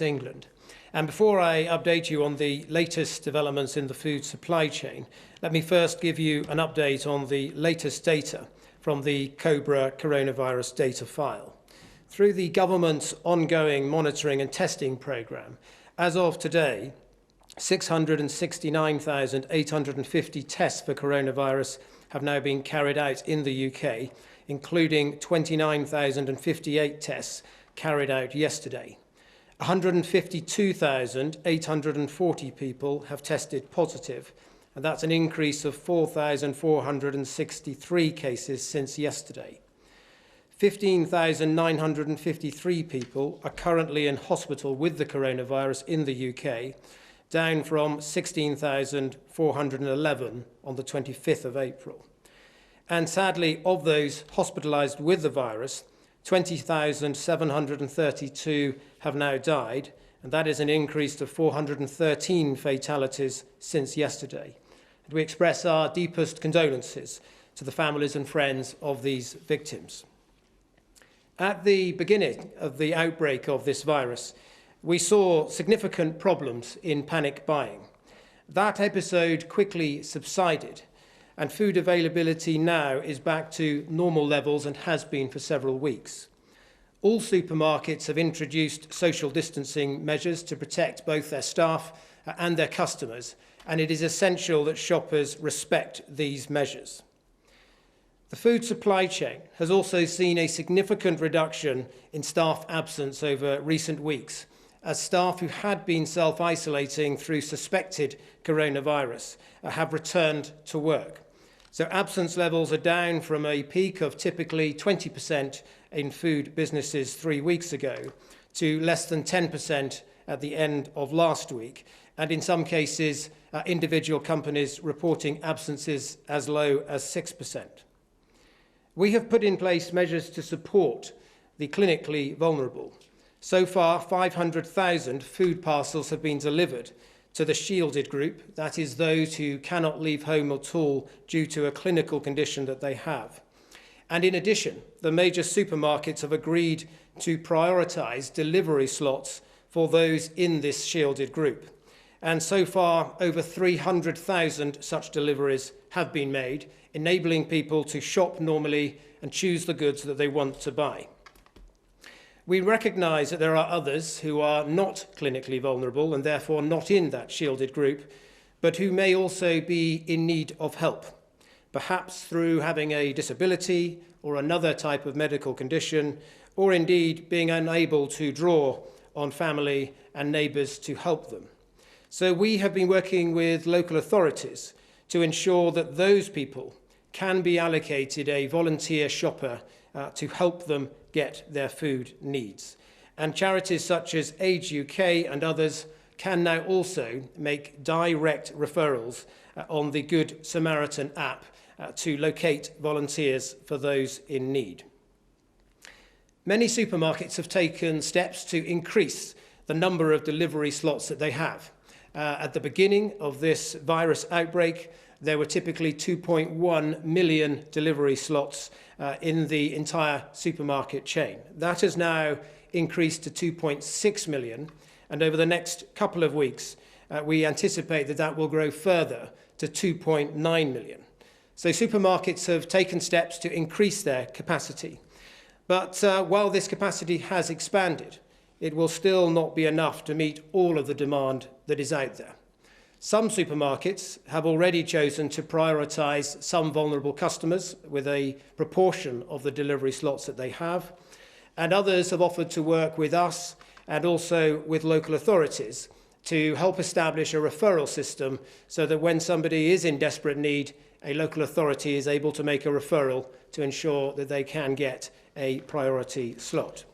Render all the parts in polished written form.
England. And before I update you on the latest developments in the food supply chain, let me first give you an update on the latest data from the COBRA coronavirus data file. Through the government's ongoing monitoring and testing programme, as of today, 669,850 tests for coronavirus have now been carried out in the UK, including 29,058 tests carried out yesterday. 152,840 people have tested positive, and that's an increase of 4,463 cases since yesterday. 15,953 people are currently in hospital with the coronavirus in the UK, down from 16,411 on the 25th of April. And sadly, of those hospitalised with the virus, 20,732 have now died, and that is an increase of 413 fatalities since yesterday. And we express our deepest condolences to the families and friends of these victims. At the beginning of the outbreak of this virus, we saw significant problems in panic buying. That episode quickly subsided, and food availability now is back to normal levels and has been for several weeks. All supermarkets have introduced social distancing measures to protect both their staff and their customers, and it is essential that shoppers respect these measures. The food supply chain has also seen a significant reduction in staff absence over recent weeks, as staff who had been self-isolating through suspected coronavirus have returned to work. So absence levels are down from a peak of typically 20% in food businesses 3 weeks ago to less than 10% at the end of last week, and in some cases, individual companies reporting absences as low as 6%. We have put in place measures to support the clinically vulnerable. So far, 500,000 food parcels have been delivered to the shielded group, that is those who cannot leave home at all due to a clinical condition that they have. And in addition, the major supermarkets have agreed to prioritise delivery slots for those in this shielded group. And so far, over 300,000 such deliveries have been made, enabling people to shop normally and choose the goods that they want to buy. We recognise that there are others who are not clinically vulnerable and therefore not in that shielded group, but who may also be in need of help, perhaps through having a disability or another type of medical condition, or indeed being unable to draw on family and neighbours to help them. So we have been working with local authorities to ensure that those people can be allocated a volunteer shopper to help them get their food needs. And charities such as Age UK and others can now also make direct referrals on the Good Samaritan app to locate volunteers for those in need. Many supermarkets have taken steps to increase the number of delivery slots that they have. At the beginning of this virus outbreak, there were typically 2.1 million delivery slots in the entire supermarket chain. That has now increased to 2.6 million, and over the next couple of weeks, we anticipate that that will grow further to 2.9 million. So supermarkets have taken steps to increase their capacity. But while this capacity has expanded, it will still not be enough to meet all of the demand that is out there. Some supermarkets have already chosen to prioritise some vulnerable customers with a proportion of the delivery slots that they have, and others have offered to work with us and also with local authorities to help establish a referral system so that when somebody is in desperate need, a local authority is able to make a referral to ensure that they can get a priority slot.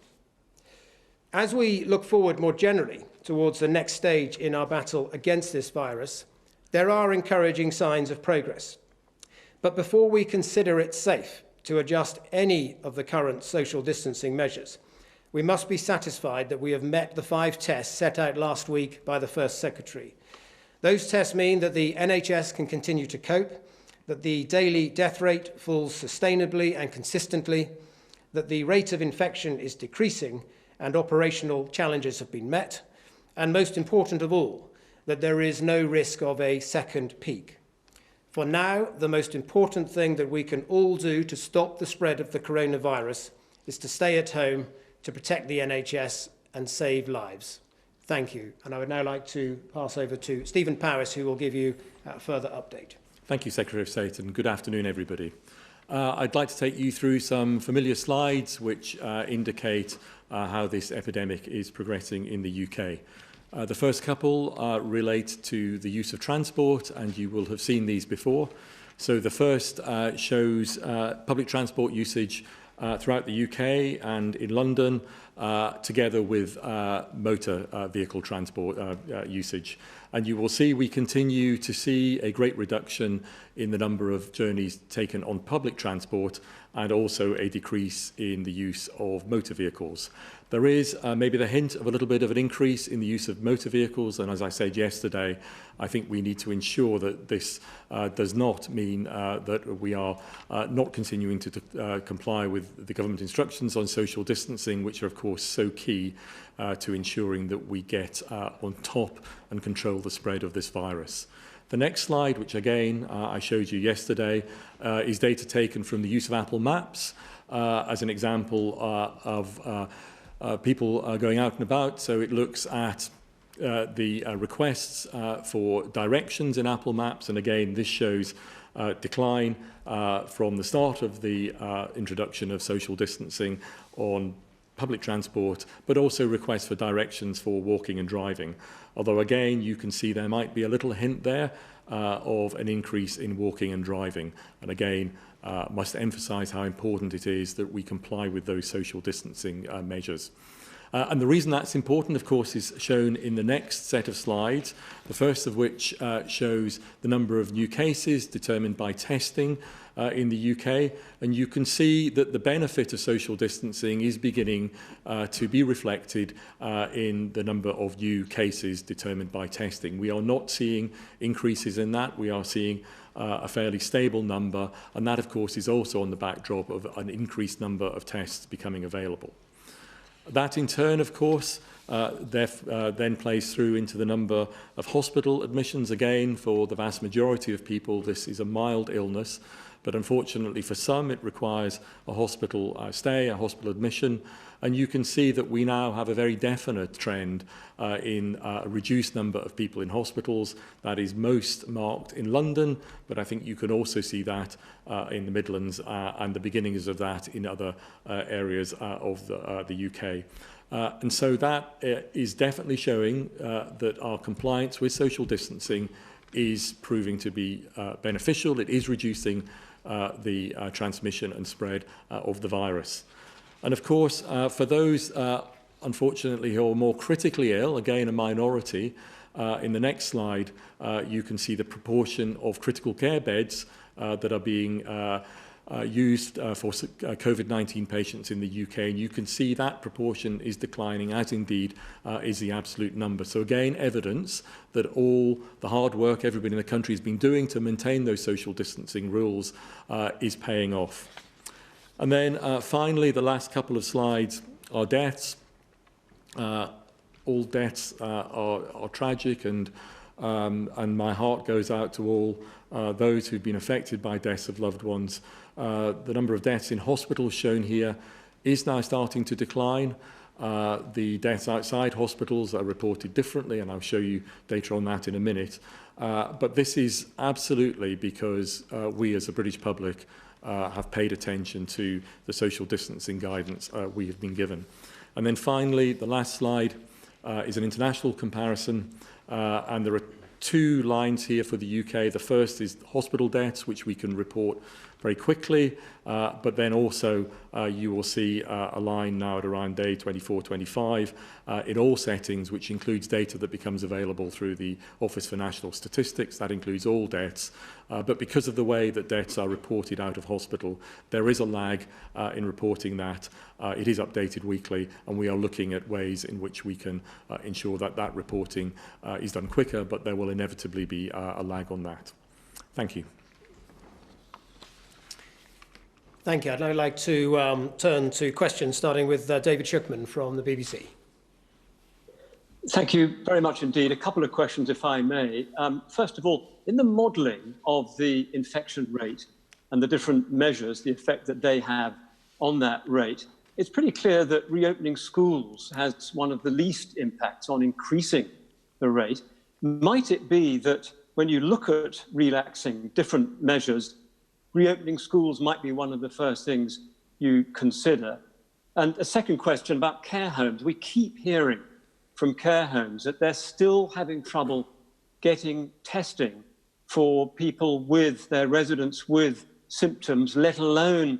As we look forward more generally towards the next stage in our battle against this virus, there are encouraging signs of progress. But before we consider it safe to adjust any of the current social distancing measures, we must be satisfied that we have met the 5 tests set out last week by the First Secretary. Those tests mean that the NHS can continue to cope, that the daily death rate falls sustainably and consistently, that the rate of infection is decreasing and operational challenges have been met, and most important of all, that there is no risk of a second peak. For now, the most important thing that we can all do to stop the spread of the coronavirus is to stay at home, to protect the NHS and save lives. Thank you. And I would now like to pass over to Stephen Powis, who will give you a further update. Thank you, Secretary of State, and good afternoon, everybody. I'd like to take you through some familiar slides which indicate how this epidemic is progressing in the UK. The first couple relate to the use of transport, and you will have seen these before. So the first shows public transport usage throughout the UK and in London, together with motor vehicle transport usage. And you will see we continue to see a great reduction in the number of journeys taken on public transport and also a decrease in the use of motor vehicles. There is maybe the hint of a little bit of an increase in the use of motor vehicles, and as I said yesterday, I think we need to ensure that this does not mean that we are not continuing to comply with the government instructions on social distancing, which are of course so key to ensuring that we get on top and control the spread of this virus. The next slide, which again I showed you yesterday, is data taken from the use of Apple Maps as an example of people going out and about. So it looks at the requests for directions in Apple Maps, and again this shows decline from the start of the introduction of social distancing on public transport, but also requests for directions for walking and driving. Although again, you can see there might be a little hint there of an increase in walking and driving. And again, must emphasize how important it is that we comply with those social distancing measures. And the reason that's important, of course, is shown in the next set of slides, the first of which shows the number of new cases determined by testing in the UK. And you can see that the benefit of social distancing is beginning to be reflected in the number of new cases determined by testing. We are not seeing increases in that. We are seeing a fairly stable number. And that, of course, is also on the backdrop of an increased number of tests becoming available. That in turn, of course, then plays through into the number of hospital admissions. Again, for the vast majority of people, this is a mild illness, but unfortunately for some, it requires a hospital stay, a hospital admission. And you can see that we now have a very definite trend in a reduced number of people in hospitals. That is most marked in London, but I think you can also see that in the Midlands and the beginnings of that in other areas of the UK. And so that is definitely showing that our compliance with social distancing is proving to be beneficial. It is reducing the transmission and spread of the virus. And of course, for those, unfortunately, who are more critically ill, again, a minority, in the next slide, you can see the proportion of critical care beds that are being used for COVID-19 patients in the UK. And you can see that proportion is declining, as indeed is the absolute number. So again, evidence that all the hard work everybody in the country has been doing to maintain those social distancing rules is paying off. And then finally, the last couple of slides are deaths. All deaths are tragic, and my heart goes out to all those who've been affected by deaths of loved ones. The number of deaths in hospitals shown here is now starting to decline. The deaths outside hospitals are reported differently, and I'll show you data on that in a minute. But this is absolutely because we as a British public have paid attention to the social distancing guidance we have been given. And then finally, the last slide is an international comparison, and there are two lines here for the UK. The first is hospital deaths, which we can report very quickly, but then also you will see a line now at around day 24, 25 in all settings, which includes data that becomes available through the Office for National Statistics. That includes all deaths, but because of the way that deaths are reported out of hospital, there is a lag in reporting that. It is updated weekly, and we are looking at ways in which we can ensure that that reporting is done quicker, but there will inevitably be a lag on that. Thank you. Thank you. I'd now like to turn to questions, starting with David Shookman from the BBC. Thank you very much indeed. A couple of questions, if I may. First of all, in the modelling of the infection rate and the different measures, the effect that they have on that rate, it's pretty clear that reopening schools has one of the least impacts on increasing the rate. Might it be that when you look at relaxing different measures, reopening schools might be one of the first things you consider? And a second question about care homes. We keep hearing from care homes that they're still having trouble getting testing for people with their residents with symptoms, let alone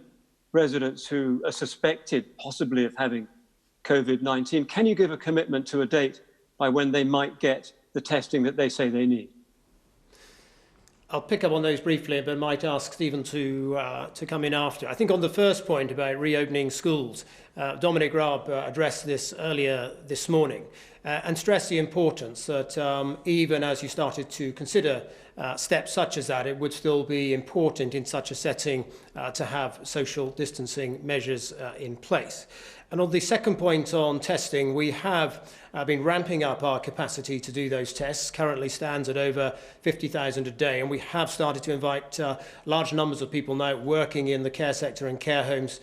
residents who are suspected possibly of having COVID-19. Can you give a commitment to a date by when they might get the testing that they say they need? I'll pick up on those briefly, but might ask Stephen to come in after. I think on the first point about reopening schools, Dominic Raab addressed this earlier this morning and stressed the importance that even as you started to consider steps such as that, it would still be important in such a setting to have social distancing measures in place. And on the second point on testing, we have been ramping up our capacity to do those tests. Currently stands at over 50,000 a day, and we have started to invite large numbers of people now working in the care sector and care homes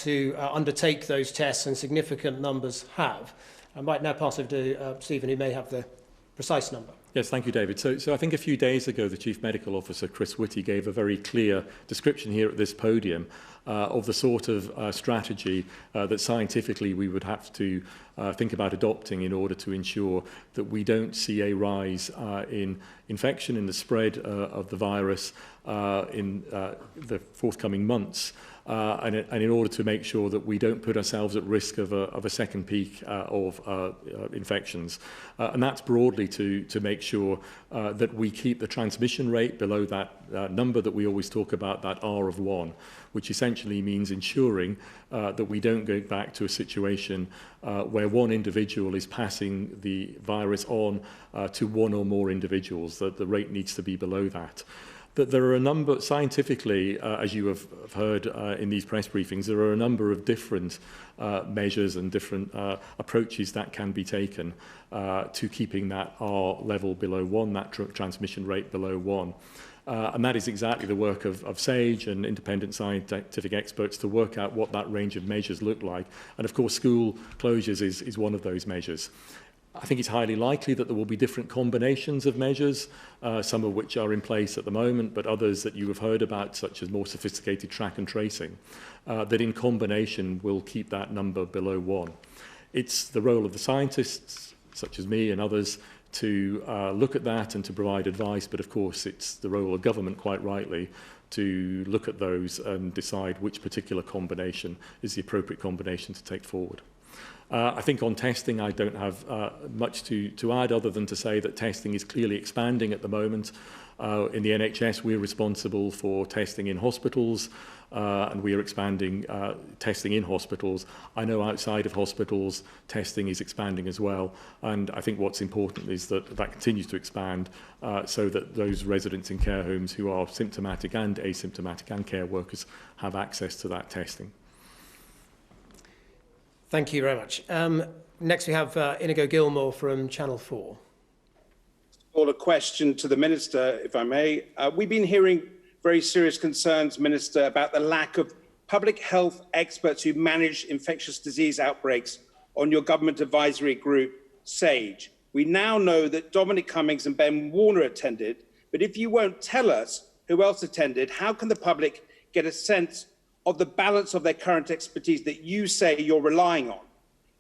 to undertake those tests, and significant numbers have. I might now pass over to Stephen, who may have the precise number. Yes, thank you, David. So I think a few days ago, the Chief Medical Officer, Chris Whitty, gave a very clear description here at this podium of the sort of strategy that scientifically we would have to think about adopting in order to ensure that we don't see a rise in infection, in the spread of the virus in the forthcoming months. And in order to make sure that we don't put ourselves at risk of a second peak of infections. And that's broadly to make sure that we keep the transmission rate below that number that we always talk about, that R of 1, which essentially means ensuring that we don't go back to a situation where one individual is passing the virus on to one or more individuals, that the rate needs to be below that. That there are a number, scientifically, as you have heard in these press briefings, there are a number of different measures and different approaches that can be taken to keeping that R level below 1, that transmission rate below 1. And that is exactly the work of SAGE and independent scientific experts to work out what that range of measures look like. And of course, school closures is one of those measures. I think it's highly likely that there will be different combinations of measures, some of which are in place at the moment, but others that you have heard about, such as more sophisticated track and tracing, that in combination will keep that number below 1. It's the role of the scientists, such as me and others, to look at that and to provide advice, but of course it's the role of government, quite rightly, to look at those and decide which particular combination is the appropriate combination to take forward. I think on testing, I don't have much to add other than to say that testing is clearly expanding at the moment. In the NHS, we're responsible for testing in hospitals, and we are expanding testing in hospitals. I know outside of hospitals, testing is expanding as well. And I think what's important is that that continues to expand so that those residents in care homes who are symptomatic and asymptomatic and care workers have access to that testing. Thank you very much. Next we have Inigo Gilmore from Channel 4. A question to the Minister, if I may. We've been hearing very serious concerns, Minister, about the lack of public health experts who manage infectious disease outbreaks on your government advisory group, SAGE. We now know that Dominic Cummings and Ben Warner attended, but if you won't tell us who else attended, how can the public get a sense of the balance of their current expertise that you say you're relying on?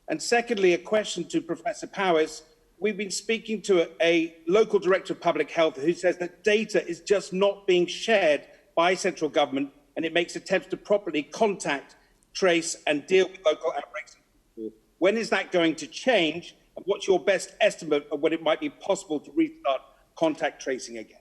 And secondly, a question to Professor Powis. We've been speaking to a local director of public health who says that data is just not being shared by central government, and it makes attempts to properly contact, trace and deal with local outbreaks. When is that going to change? And what's your best estimate of when it might be possible to restart contact tracing again?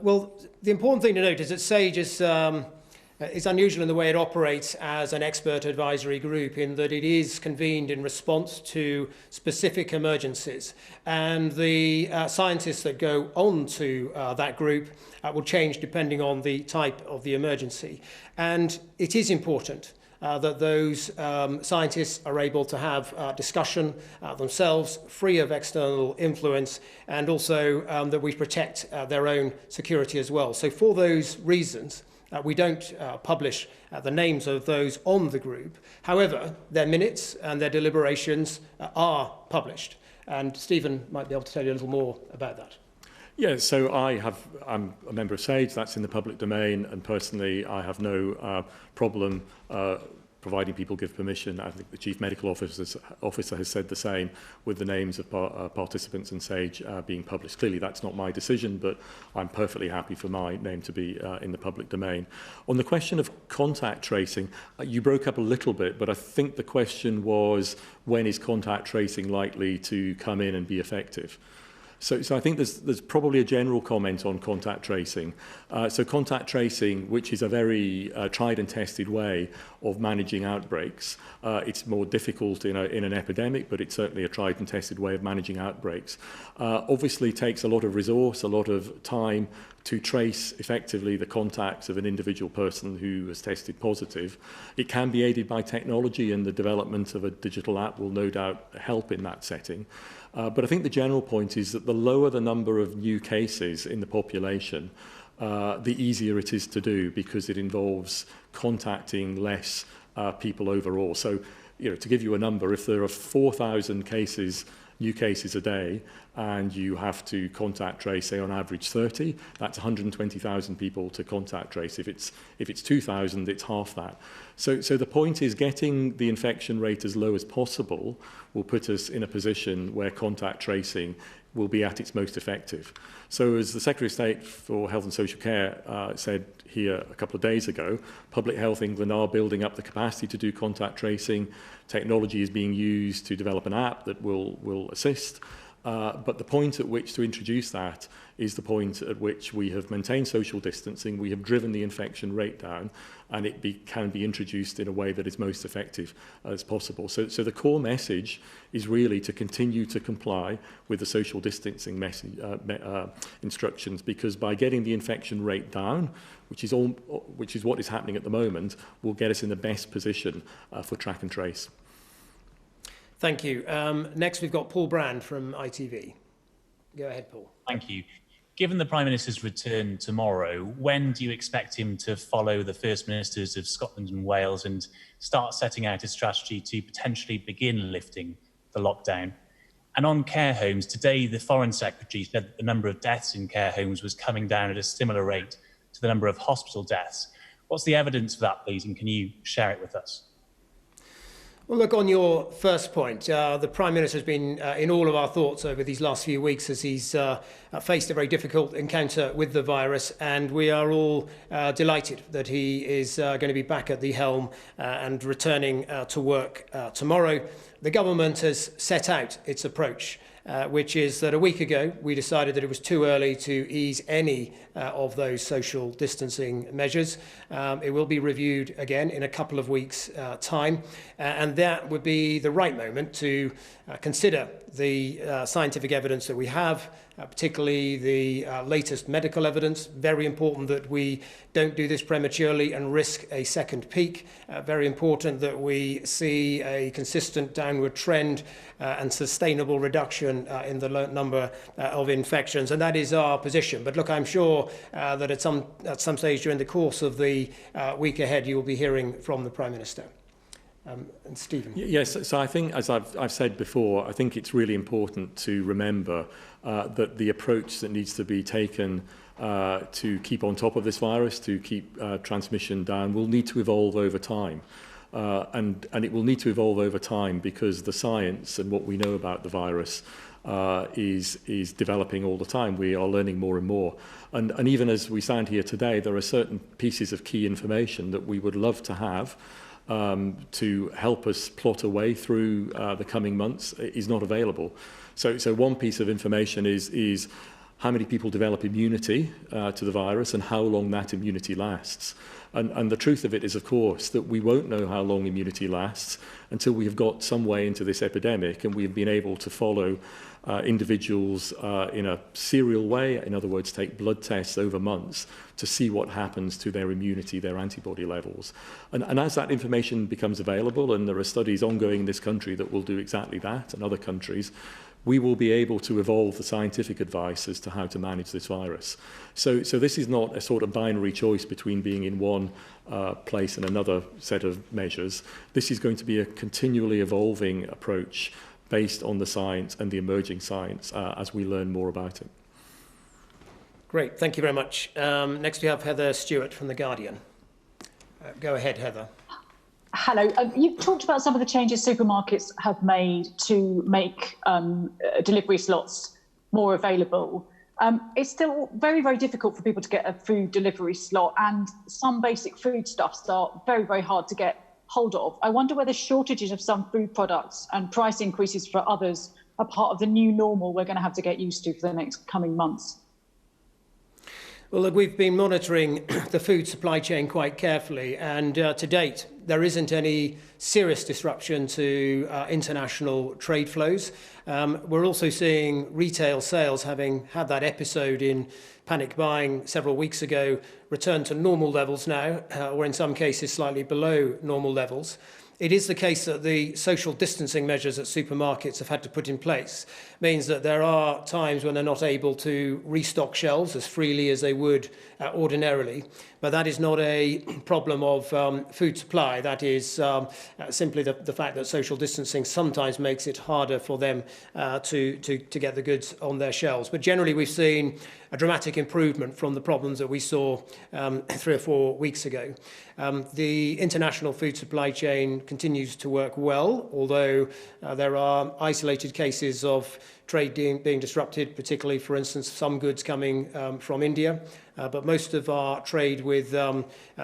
Well, the important thing to note is that SAGE is unusual in the way it operates as an expert advisory group, in that it is convened in response to specific emergencies. And the scientists that go on to that group will change depending on the type of the emergency. And it is important that those scientists are able to have discussion themselves, free of external influence, and also that we protect their own security as well. So for those reasons, we don't publish the names of those on the group. However, their minutes and their deliberations are published. And Stephen might be able to tell you a little more about that. Yeah, so I'm a member of SAGE, that's in the public domain, and personally I have no problem providing people give permission. I think the Chief Medical Officer has said the same with the names of participants in SAGE being published. Clearly that's not my decision, but I'm perfectly happy for my name to be in the public domain. On the question of contact tracing, you broke up a little bit, but I think the question was, when is contact tracing likely to come in and be effective? So I think there's probably a general comment on contact tracing. So contact tracing, which is a very tried and tested way of managing outbreaks, it's more difficult in an epidemic, but it's certainly a tried and tested way of managing outbreaks. Obviously takes a lot of resource, a lot of time to trace effectively the contacts of an individual person who has tested positive. It can be aided by technology, and the development of a digital app will no doubt help in that setting. But I think the general point is that the lower the number of new cases in the population, the easier it is to do, because it involves contacting less people overall. So, to give you a number, if there are 4,000 new cases a day, and you have to contact trace, say on average 30, that's 120,000 people to contact trace. If it's 2,000, it's half that. So the point is, getting the infection rate as low as possible will put us in a position where contact tracing will be at its most effective. So as the Secretary of State for Health and Social Care said here a couple of days ago, Public Health England are building up the capacity to do contact tracing. Technology is being used to develop an app that will assist. But the point at which to introduce that is the point at which we have maintained social distancing, we have driven the infection rate down, and it can be introduced in a way that is most effective as possible. So the core message is really to continue to comply with the social distancing instructions, because by getting the infection rate down, which is what is happening at the moment, will get us in the best position for track and trace. Thank you. Next, we've got Paul Brand from ITV. Go ahead, Paul. Thank you. Given the Prime Minister's return tomorrow, when do you expect him to follow the First Ministers of Scotland and Wales and start setting out a strategy to potentially begin lifting the lockdown? And on care homes, today the Foreign Secretary said that the number of deaths in care homes was coming down at a similar rate to the number of hospital deaths. What's the evidence for that, please, and can you share it with us? Well, look, on your first point, the Prime Minister has been in all of our thoughts over these last few weeks as he's faced a very difficult encounter with the virus, and we are all delighted that he is going to be back at the helm and returning to work tomorrow. The government has set out its approach, which is that a week ago we decided that it was too early to ease any of those social distancing measures. It will be reviewed again in a couple of weeks' time, and that would be the right moment to consider the scientific evidence that we have, particularly the latest medical evidence. Very important that we don't do this prematurely and risk a second peak. Very important that we see a consistent downward trend and sustainable reduction in the number of infections, and that is our position. But look, I'm sure that at some stage during the course of the week ahead, you will be hearing from the Prime Minister. And Stephen. Yes, so I think, as I've said before, I think it's really important to remember that the approach that needs to be taken to keep on top of this virus, to keep transmission down, will need to evolve over time. And it will need to evolve over time because the science and what we know about the virus is developing all the time. We are learning more and more. And even as we stand here today, there are certain pieces of key information that we would love to have to help us plot a way through the coming months is not available. So one piece of information is how many people develop immunity to the virus and how long that immunity lasts. And the truth of it is, of course, that we won't know how long immunity lasts until we have got some way into this epidemic and we've been able to follow individuals in a serial way, in other words, take blood tests over months to see what happens to their immunity, their antibody levels. And as that information becomes available, and there are studies ongoing in this country that will do exactly that, and other countries, we will be able to evolve the scientific advice as to how to manage this virus. So this is not a sort of binary choice between being in one place and another set of measures. This is going to be a continually evolving approach based on the science and the emerging science as we learn more about it. Great, thank you very much. Next we have Heather Stewart from The Guardian. Go ahead, Heather. Hello. You've talked about some of the changes supermarkets have made to make delivery slots more available. It's still very, very difficult for people to get a food delivery slot, and some basic foodstuffs are very, very hard to get hold of. I wonder whether shortages of some food products and price increases for others are part of the new normal we're going to have to get used to for the next coming months. Well, look, we've been monitoring the food supply chain quite carefully, and to date, there isn't any serious disruption to international trade flows. We're also seeing retail sales, having had that episode in panic buying several weeks ago, return to normal levels now, or in some cases slightly below normal levels. It is the case that the social distancing measures that supermarkets have had to put in place means that there are times when they're not able to restock shelves as freely as they would ordinarily. But that is not a problem of food supply. That is simply the fact that social distancing sometimes makes it harder for them to get the goods on their shelves. But generally, we've seen a dramatic improvement from the problems that we saw 3 or 4 weeks ago. The international food supply chain continues to work well, although there are isolated cases of trade being disrupted, particularly, for instance, some goods coming from India. But most of our trade with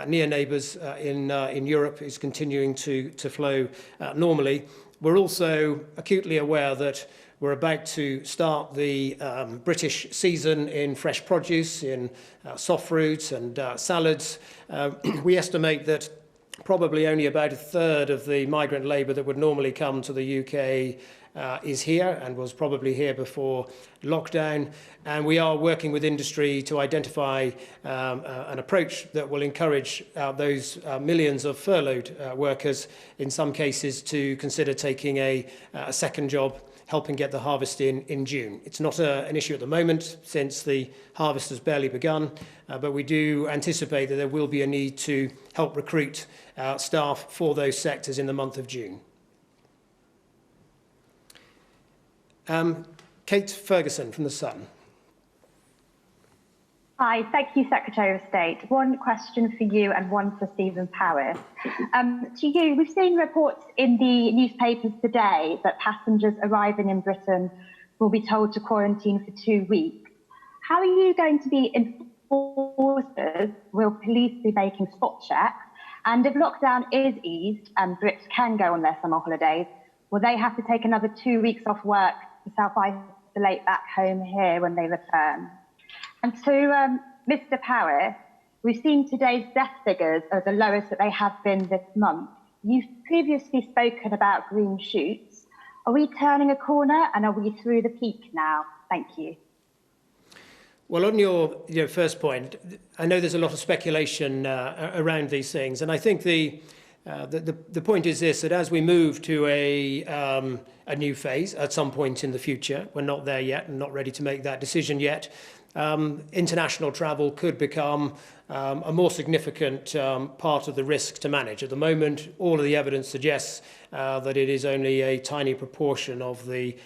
near neighbours in Europe is continuing to flow normally. We're also acutely aware that we're about to start the British season in fresh produce, in soft fruits and salads. We estimate that probably only about a third of the migrant labour that would normally come to the UK is here and was probably here before lockdown. And we are working with industry to identify an approach that will encourage those millions of furloughed workers, in some cases, to consider taking a second job, helping get the harvest in June. It's not an issue at the moment, since the harvest has barely begun, but we do anticipate that there will be a need to help recruit staff for those sectors in the month of June. Kate Ferguson from The Sun. Hi, thank you, Secretary of State. One question for you and one for Stephen Powis. To you, we've seen reports in the newspapers today that passengers arriving in Britain will be told to quarantine for 2 weeks. How are you going to be enforcers? Will police be making spot checks? And if lockdown is eased and Brits can go on their summer holidays, will they have to take another 2 weeks off work to self-isolate back home here when they return? And to Mr. Powis, we've seen today's death figures are the lowest that they have been this month. You've previously spoken about green shoots. Are we turning a corner and are we through the peak now? Thank you. Well, on your first point, I know there's a lot of speculation around these things, and I think the point is this, that as we move to a new phase at some point in the future, we're not there yet and not ready to make that decision yet, international travel could become a more significant part of the risk to manage. At the moment, all of the evidence suggests that it is only a tiny proportion of the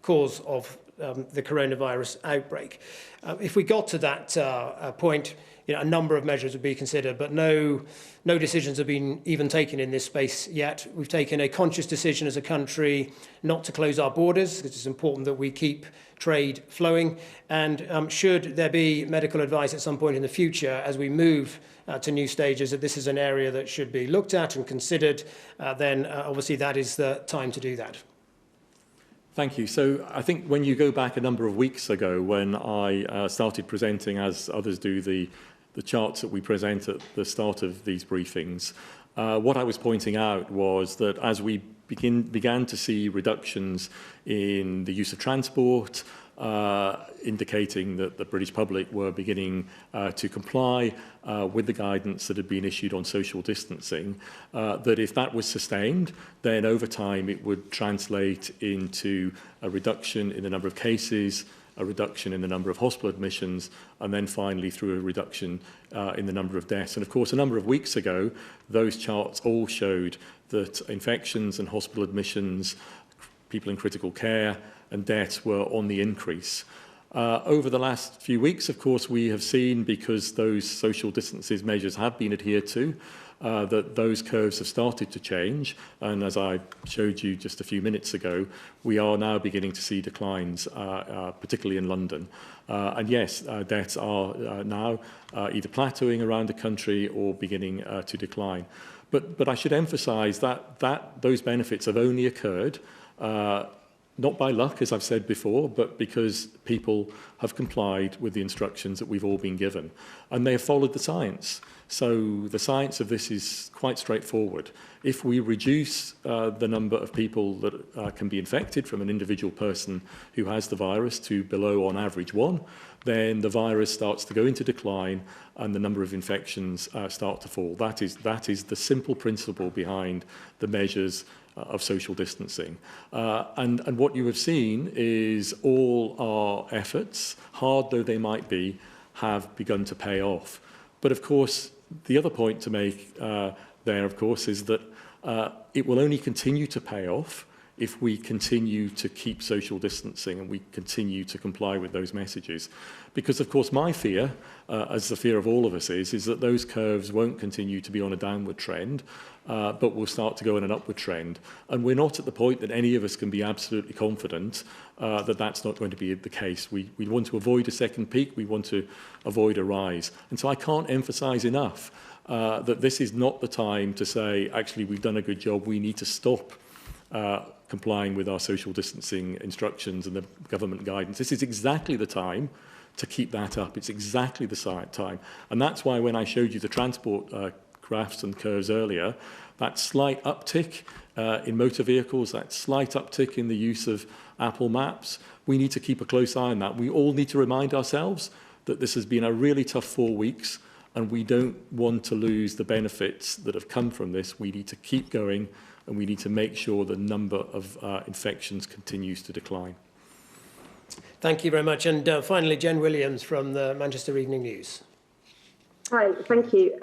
cause of the coronavirus outbreak. If we got to that point, a number of measures would be considered, but no decisions have been even taken in this space yet. We've taken a conscious decision as a country not to close our borders, because it's important that we keep trade flowing. And should there be medical advice at some point in the future, as we move to new stages, that this is an area that should be looked at and considered, then obviously that is the time to do that. Thank you. So I think when you go back a number of weeks ago, when I started presenting, as others do, the charts that we present at the start of these briefings, what I was pointing out was that as we began to see reductions in the use of transport, indicating that the British public were beginning to comply with the guidance that had been issued on social distancing, that if that was sustained, then over time it would translate into a reduction in the number of cases, a reduction in the number of hospital admissions, and then finally through a reduction in the number of deaths. And of course, a number of weeks ago, those charts all showed that infections and hospital admissions, people in critical care, and deaths were on the increase. Over the last few weeks, of course, we have seen, because those social distances measures have been adhered to, that those curves have started to change. And as I showed you just a few minutes ago, we are now beginning to see declines, particularly in London. And yes, deaths are now either plateauing around the country or beginning to decline. But I should emphasise that those benefits have only occurred not by luck, as I've said before, but because people have complied with the instructions that we've all been given. And they have followed the science. So the science of this is quite straightforward. If we reduce the number of people that can be infected from an individual person who has the virus to below, on average, 1, then the virus starts to go into decline and the number of infections start to fall. That is the simple principle behind the measures of social distancing. And what you have seen is all our efforts, hard though they might be, have begun to pay off. But of course, the other point to make there, of course, is that it will only continue to pay off if we continue to keep social distancing and we continue to comply with those messages. Because, of course, my fear, as the fear of all of us is that those curves won't continue to be on a downward trend, but will start to go in an upward trend. And we're not at the point that any of us can be absolutely confident that that's not going to be the case. We want to avoid a second peak. We want to avoid a rise. And so I can't emphasize enough that this is not the time to say, actually, we've done a good job. We need to stop complying with our social distancing instructions and the government guidance. This is exactly the time to keep that up. It's exactly the time. And that's why when I showed you the transport graphs and curves earlier, that slight uptick in motor vehicles, that slight uptick in the use of Apple Maps, we need to keep a close eye on that. We all need to remind ourselves that this has been a really tough 4 weeks, and we don't want to lose the benefits that have come from this. We need to keep going, and we need to make sure the number of infections continues to decline. Thank you very much. And finally, Jen Williams from the Manchester Evening News. Hi, thank you.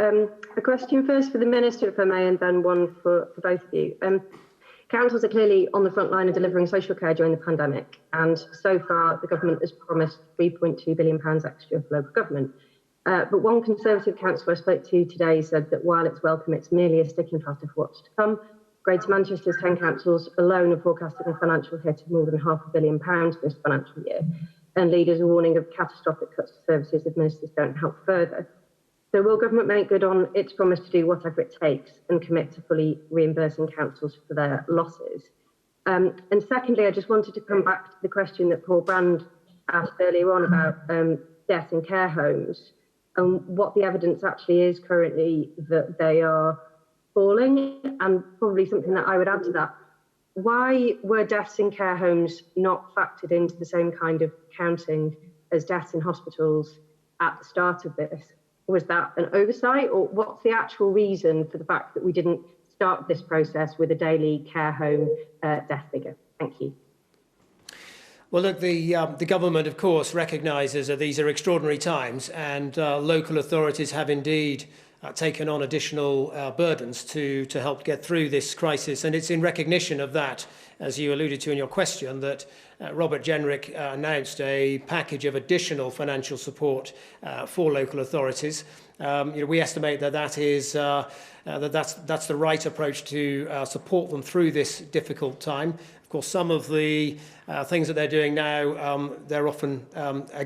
A question first for the Minister, if I may, and then one for both of you. Councils are clearly on the front line of delivering social care during the pandemic, and so far the government has promised £3.2 billion extra for local government. But one Conservative councillor I spoke to today said that while it's welcome, it's merely a sticking plaster for what's to come. Greater Manchester's 10 councils alone have forecasted a financial hit of more than £500 million this financial year, and leaders are warning of catastrophic cuts to services if ministers don't help further. So will government make good on its promise to do whatever it takes and commit to fully reimbursing councils for their losses? And secondly, I just wanted to come back to the question that Paul Brand asked earlier on about death in care homes and what the evidence actually is currently that they are falling, and probably something that I would add to that. Why were deaths in care homes not factored into the same kind of counting as deaths in hospitals at the start of this? Was that an oversight, or what's the actual reason for the fact that we didn't start this process with a daily care home death figure? Thank you. Well, look, the government, of course, recognises that these are extraordinary times, and local authorities have indeed taken on additional burdens to help get through this crisis. And it's in recognition of that, as you alluded to in your question, that Robert Jenrick announced a package of additional financial support for local authorities. We estimate that that's the right approach to support them through this difficult time. course, some of the things that they're doing now, they're often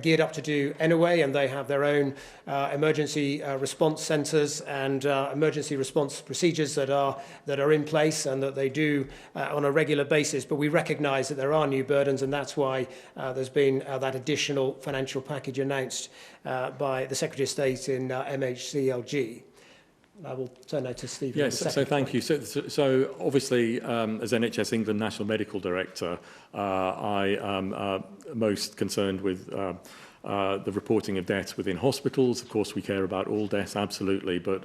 geared up to do anyway, and they have their own emergency response centres and emergency response procedures that are in place and that they do on a regular basis. But we recognise that there are new burdens, and that's why there's been that additional financial package announced by the Secretary of State in MHCLG. I will turn now to Stephen. Yes, so thank you. So obviously, as NHS England National Medical Director, I am most concerned with the reporting of deaths within hospitals. Of course, we care about all deaths, absolutely, but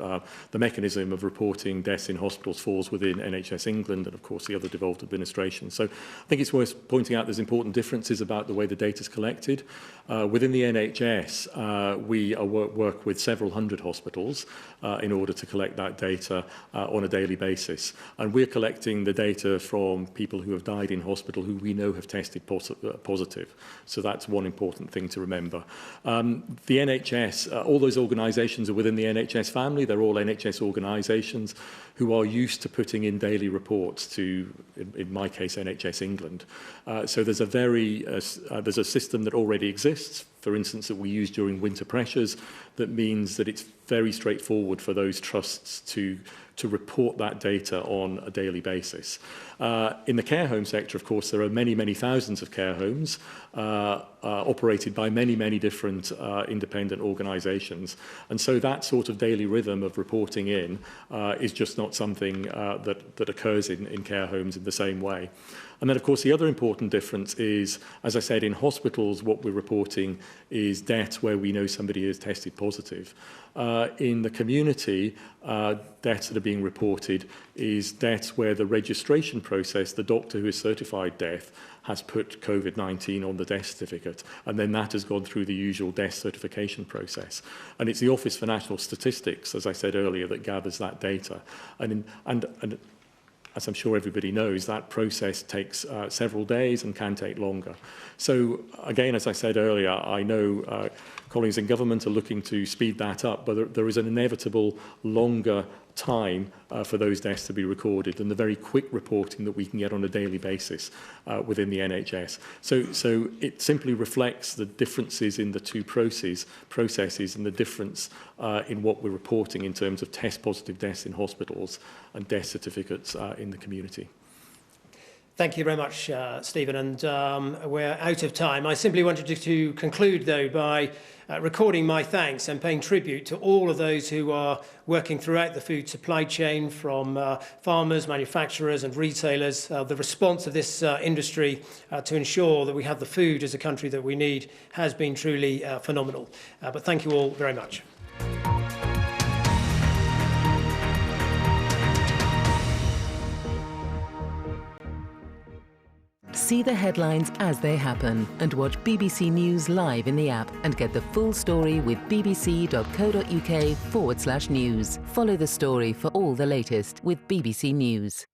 the mechanism of reporting deaths in hospitals falls within NHS England and, of course, the other devolved administrations. So I think it's worth pointing out there's important differences about the way the data is collected. Within the NHS, we work with several hundred hospitals in order to collect that data on a daily basis. And we're collecting the data from people who have died in hospital who we know have tested positive. So that's one important thing to remember. The NHS, all those organisations are within the NHS family. They're all NHS organisations who are used to putting in daily reports to, in my case, NHS England. So there's a system that already exists, for instance, that we use during winter pressures, that means that it's very straightforward for those trusts to report that data on a daily basis. In the care home sector, of course, there are many, many thousands of care homes operated by many, many different independent organisations. And so that sort of daily rhythm of reporting in is just not something that occurs in care homes in the same way. And then, of course, the other important difference is, as I said, in hospitals, what we're reporting is deaths where we know somebody has tested positive. In the community, deaths that are being reported is deaths where the registration process, the doctor who has certified death, has put COVID-19 on the death certificate, and then that has gone through the usual death certification process. And it's the Office for National Statistics, as I said earlier, that gathers that data. And as I'm sure everybody knows, that process takes several days and can take longer. So again, as I said earlier, I know colleagues in government are looking to speed that up, but there is an inevitable longer time for those deaths to be recorded than the very quick reporting that we can get on a daily basis within the NHS. So it simply reflects the differences in the two processes and the difference in what we're reporting in terms of test-positive deaths in hospitals and death certificates in the community. Thank you very much, Stephen, and we're out of time. I simply wanted to conclude, though, by recording my thanks and paying tribute to all of those who are working throughout the food supply chain, from farmers, manufacturers and retailers. The response of this industry to ensure that we have the food as a country that we need has been truly phenomenal. But thank you all very much. See the headlines as they happen and watch BBC News live in the app and get the full story with bbc.co.uk/news. Follow the story for all the latest with BBC News.